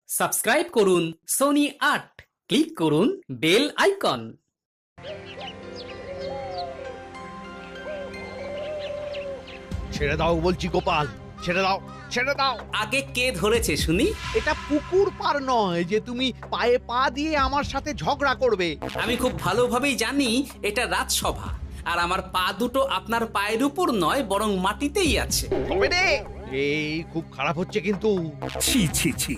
Subscribe করুন Sony ৮, click করুন bell icon. ছেড়ে দাও বলছি গোপাল, ছেড়ে দাও, ছেড়ে দাও। আগে কে ধরেছে শুনি? এটা পুকুর পার নয় যে তুমি পায়ে পা দিয়ে আমার সাথে ঝগড়া করবে। আমি খুব ভালোভাবেই জানি এটা রাজসভা, আর আমার পা দুটো আপনার পায়ের উপর নয় বরং মাটিতেই আছে। তবে রে, এই খুব খারাপ হচ্ছে কিন্তু। ছি ছি ছি,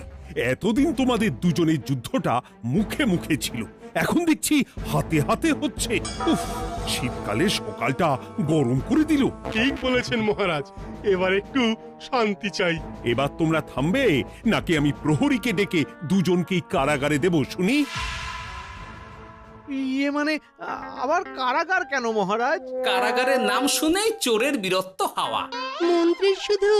এতদিন তোমাদের দুজনের যুদ্ধটা মুখে মুখে ছিল, এখন দেখছি হাতে হাতে হচ্ছে। উফ, শীতকালে সকালটা গরম করে দিল। ঠিক বলেছেন মহারাজ, এবার একটু শান্তি চাই। এবার তোমরা থামবে নাকি আমি প্রহরীকে ডেকে দুজনকেই কারাগারে দেব শুনি? ইয়ে মানে আবার কারাগার কেন মহারাজ? কারাগারের নাম শুনেই চোরের বীরত্ব হাওয়া। মন্ত্রীর শুধু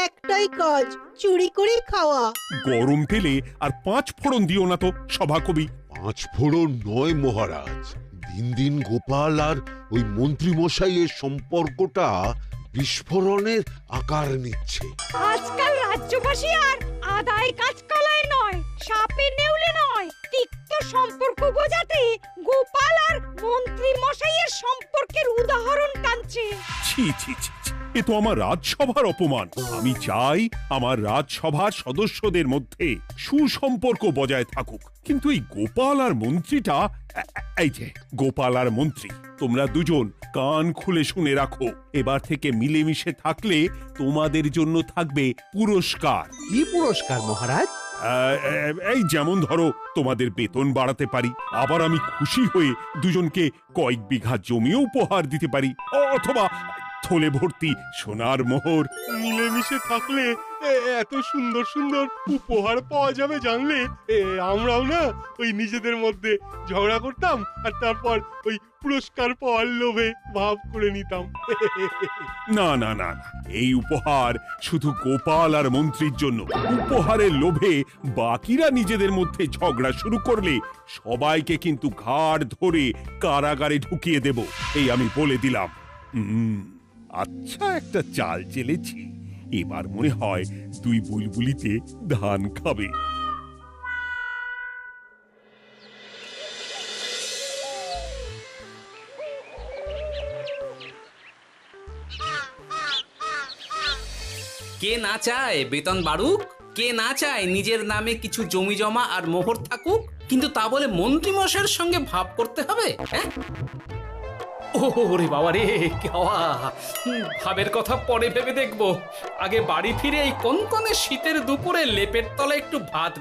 একটাই কাজ, চুরি করে খাওয়া। গরম তেলে আর 5 ফোড়ন দিও না তো সভাকবি। 5 ফোড়ন নয় মহারাজ, দিন দিন গোপাল আর ওই মন্ত্রী মশাইয়ের সম্পর্কটা বিস্ফোরণের আকার নিচ্ছে। আজকাল রাজ্যবাসী আর আদায় কাজকলায় নয়, সাপে নেউলে নয়, তিক্ত সম্পর্ক বোঝাতে গোপাল আর মন্ত্রী মশাইয়ের সম্পর্কের উদাহরণ টানছে। ছি ছি ছি ছি, এ তো আমার রাজসভার অপমান। আমি চাই আমার রাজসভার সদস্যদের মধ্যে সুসম্পর্ক বজায় থাকুক, কিন্তু এই গোপাল আর মন্ত্রীটা, এই যে গোপাল আর মন্ত্রী, তোমরা দুজন কান খুলে শুনে রাখো, এবার থেকে মিলেমিশে থাকলে তোমাদের জন্য থাকবে পুরস্কার। কি পুরস্কার মহারাজ? এই যেমন ধরো, তোমাদের বেতন বাড়াতে পারি, আবার আমি খুশি হয়ে দুজনকে কয়েক বিঘা জমিও উপহার দিতে পারি, অথবা থলে ভর্তি সোনার মোহর। মিলেমিশে থাকলে এত সুন্দর সুন্দর উপহার পাওয়া যাবে জানলে আমরাও না ওই নিজেদের মধ্যে ঝগড়া করতাম আর তারপর ওই পুরস্কার পাওয়ার লোভে ভাব করে নিতাম। না না না না, এই উপহার শুধু গোপাল আর মন্ত্রীর জন্য। উপহারের লোভে বাকিরা নিজেদের মধ্যে ঝগড়া শুরু করলে সবাইকে কিন্তু ঘাড় ধরে কারাগারে ঢুকিয়ে দেব, এই আমি বলে দিলাম। আচ্ছা, একটা চাল চেলেছি, এবার মনে হয় দুই বুলবুলিতে ধান খাবে। কে না চায় বেতন বাড়ুক? কে না চায় নিজের নামে কিছু জমি জমা আর মোহর থাকুক? কিন্তু তা বলে মন্ত্রী মশাইয়ের সঙ্গে ভাব করতে হবে? হ্যাঁ, ওরে বাবা রে, কি হাওয়া! ভাবের কথা পরে ভেবে দেখবো, আগে বাড়ি ফিরে এই কনকনে শীতের দুপুরে লেপের তলায় একটু ভাত